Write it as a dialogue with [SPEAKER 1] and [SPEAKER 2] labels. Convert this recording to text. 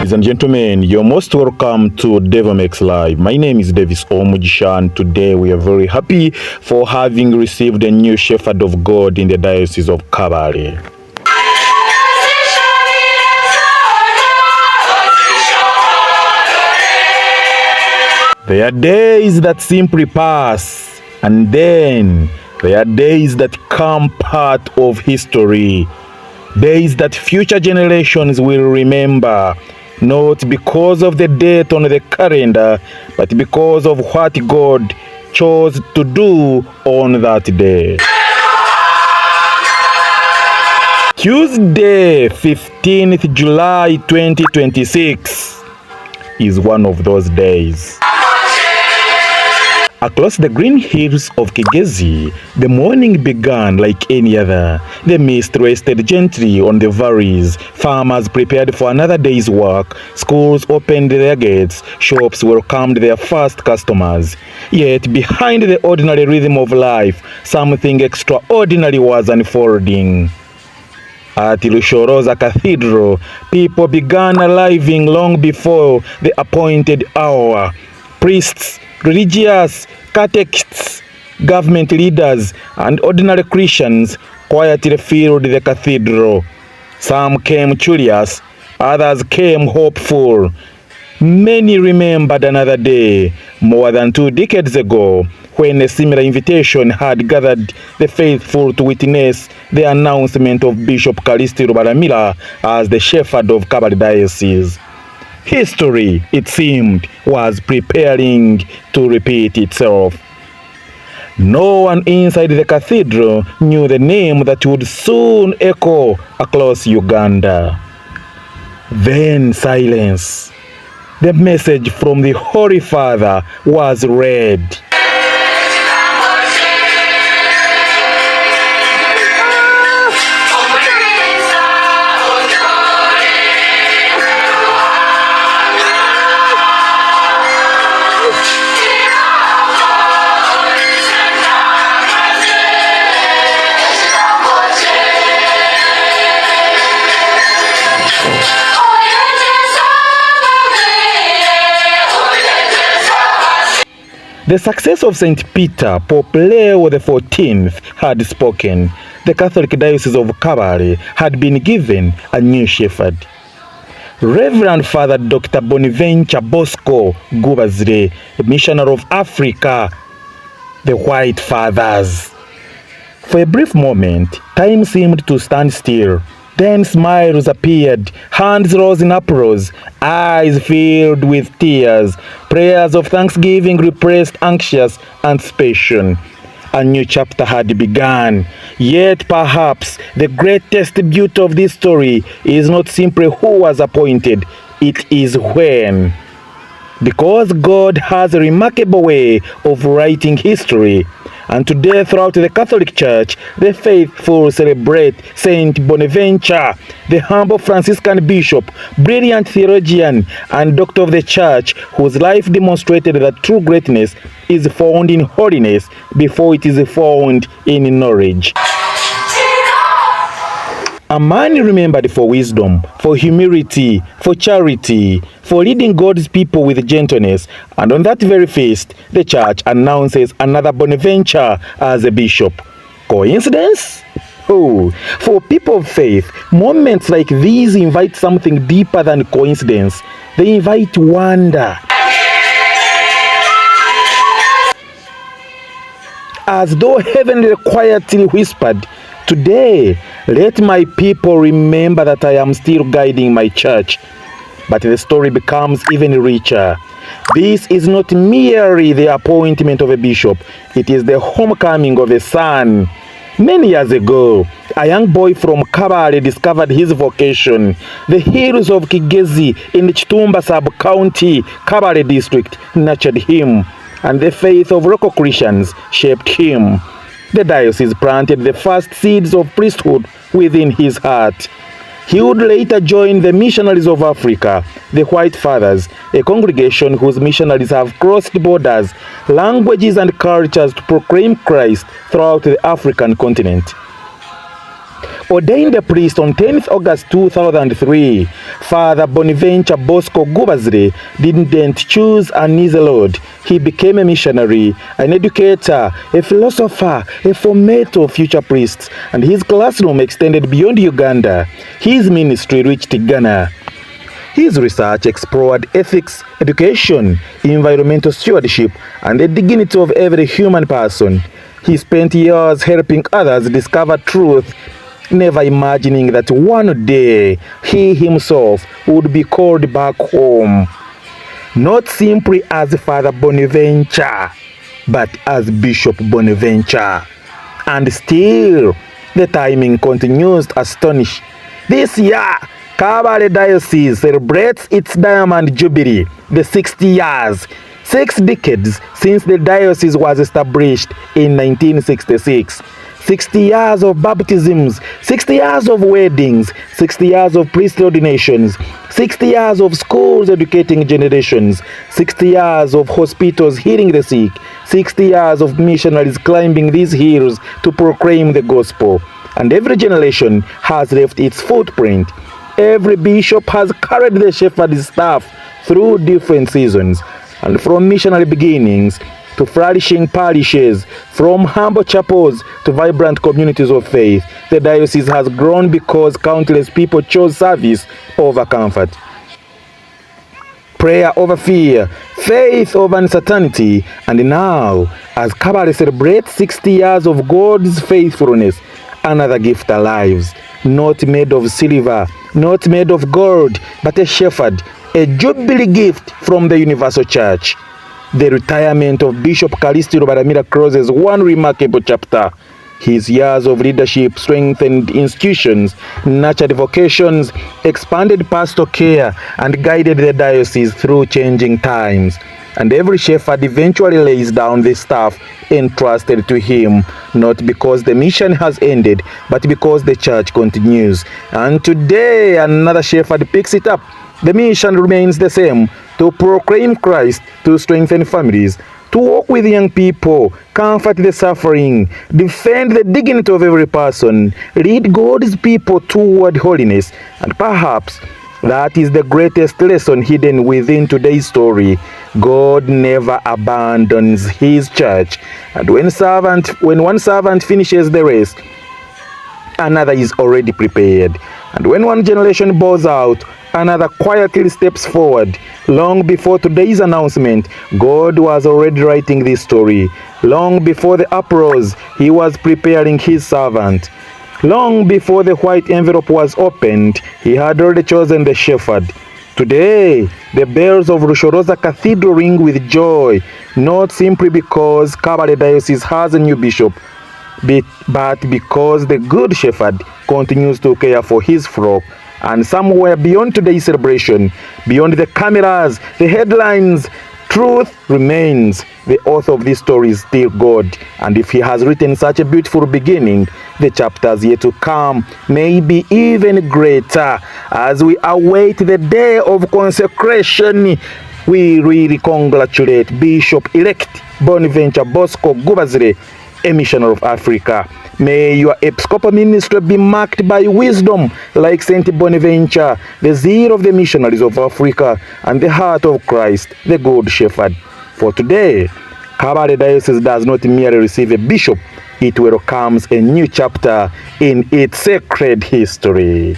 [SPEAKER 1] Ladies and gentlemen, you're most welcome to DevMX Live. My name is Davis Omujisha, and today we are very happy for having received a new shepherd of God in the Diocese of Kabale. There are days that simply pass, and then there are days that come part of history. Days that future generations will remember, not because of the date on the calendar, but because of what God chose to do on that day. Tuesday, 15th July 2026 is one of those days. Across the green hills of Gubazire, the morning began like any other. The mist rested gently on the valleys. Farmers prepared for another day's work. Schools opened their gates. Shops welcomed their first customers. Yet behind the ordinary rhythm of life, something extraordinary was unfolding. At Lushoroza Cathedral, people began arriving long before the appointed hour. Priests, religious, catechists, government leaders, and ordinary Christians quietly filled the cathedral. Some came curious, others came hopeful. Many remembered another day, more than 2 decades ago, when a similar invitation had gathered the faithful to witness the announcement of Bishop Kalisti Rubaramira as the shepherd of Kabale Diocese. History, it seemed, was preparing to repeat itself. No one inside the cathedral knew the name that would soon echo across Uganda. Then silence. The message from the Holy Father was read. The success of St. Peter, Pope Leo XIV, had spoken. The Catholic Diocese of Kabale had been given a new shepherd. Reverend Father Dr. Boneventure Bosco Gubazire, a missionary of Africa, the White Fathers. For a brief moment, time seemed to stand still. Then smiles appeared, hands rose in uproars, eyes filled with tears, prayers of thanksgiving repressed anxious anticipation. A new chapter had begun. Yet perhaps the greatest beauty of this story is not simply who was appointed, it is when. Because God has a remarkable way of writing history. And today, throughout the Catholic Church, the faithful celebrate Saint Boneventure, the humble Franciscan bishop, brilliant theologian, and doctor of the Church, whose life demonstrated that true greatness is found in holiness before it is found in knowledge. A man remembered for wisdom, for humility, for charity, for leading God's people with gentleness, and on that very feast, the Church announces another Boneventure as a bishop. Coincidence? Oh, for people of faith, moments like these invite something deeper than coincidence. They invite wonder. As though heaven quietly whispered, "Today, let my people remember that I am still guiding my church." But the story becomes even richer. This is not merely the appointment of a bishop, it is the homecoming of a son. Many years ago, a young boy from Kabale discovered his vocation. The hills of Gubazire in Chitumba sub-county, Kabale district, nurtured him, and the faith of local Christians shaped him. The diocese planted the first seeds of priesthood within his heart. He would later join the Missionaries of Africa, the White Fathers, a congregation whose missionaries have crossed borders, languages, and cultures to proclaim Christ throughout the African continent. ordained a priest on 10th August 2003. Father Boneventure Bosco Gubazire didn't choose an easy road. He became a missionary, an educator, a philosopher, a formator of future priests, and his classroom extended beyond Uganda. His ministry reached Ghana. His research explored ethics, education, environmental stewardship, and the dignity of every human person. He spent years helping others discover truth, never imagining that one day he himself would be called back home. Not simply as Father Boneventure, but as Bishop Boneventure. And still, the timing continues to astonish. This year, Kabale Diocese celebrates its Diamond Jubilee, the 60 years. 6 decades since the diocese was established in 1966. 60 years of baptisms, 60 years of weddings, 60 years of priestly ordinations, 60 years of schools educating generations, 60 years of hospitals healing the sick, 60 years of missionaries climbing these hills to proclaim the gospel. And every generation has left its footprint. Every bishop has carried the shepherd's staff through different seasons. And from missionary beginnings to flourishing parishes, from humble chapels to vibrant communities of faith, the diocese has grown because countless people chose service over comfort, prayer over fear, faith over uncertainty. And now, as Kabale celebrates 60 years of God's faithfulness, another gift arrives, not made of silver, not made of gold, but a shepherd, a jubilee gift from the Universal Church. The retirement of Bishop Callisto Baramira closes one remarkable chapter. His years of leadership strengthened institutions, nurtured vocations, expanded pastoral care, and guided the diocese through changing times. And every shepherd eventually lays down the staff entrusted to him, not because the mission has ended, but because the church continues. And today, another shepherd picks it up. The mission remains the same: to proclaim Christ, to strengthen families, to walk with young people, comfort the suffering, defend the dignity of every person, lead God's people toward holiness. And perhaps that is the greatest lesson hidden within today's story. God never abandons his church. And when one servant finishes the race, another is already prepared. And when one generation bows out, another quietly steps forward. Long before today's announcement, God was already writing this story. Long before the uproars, he was preparing his servant. Long before the white envelope was opened, he had already chosen the shepherd. Today, the bells of Rushorosa Cathedral ring with joy, not simply because Kabale Diocese has a new bishop, but because the Good Shepherd continues to care for his flock. And somewhere beyond today's celebration, beyond the cameras, the headlines, truth remains. The author of this story is still God. And if he has written such a beautiful beginning, the chapters yet to come may be even greater. As we await the day of consecration, we really congratulate Bishop-elect Boneventure Bosco Gubazire, a missionary of Africa. May your episcopal ministry be marked by wisdom like Saint Boneventure, the zeal of the missionaries of Africa, and the heart of Christ, the Good Shepherd. For today, Kabale Diocese does not merely receive a bishop, it welcomes a new chapter in its sacred history.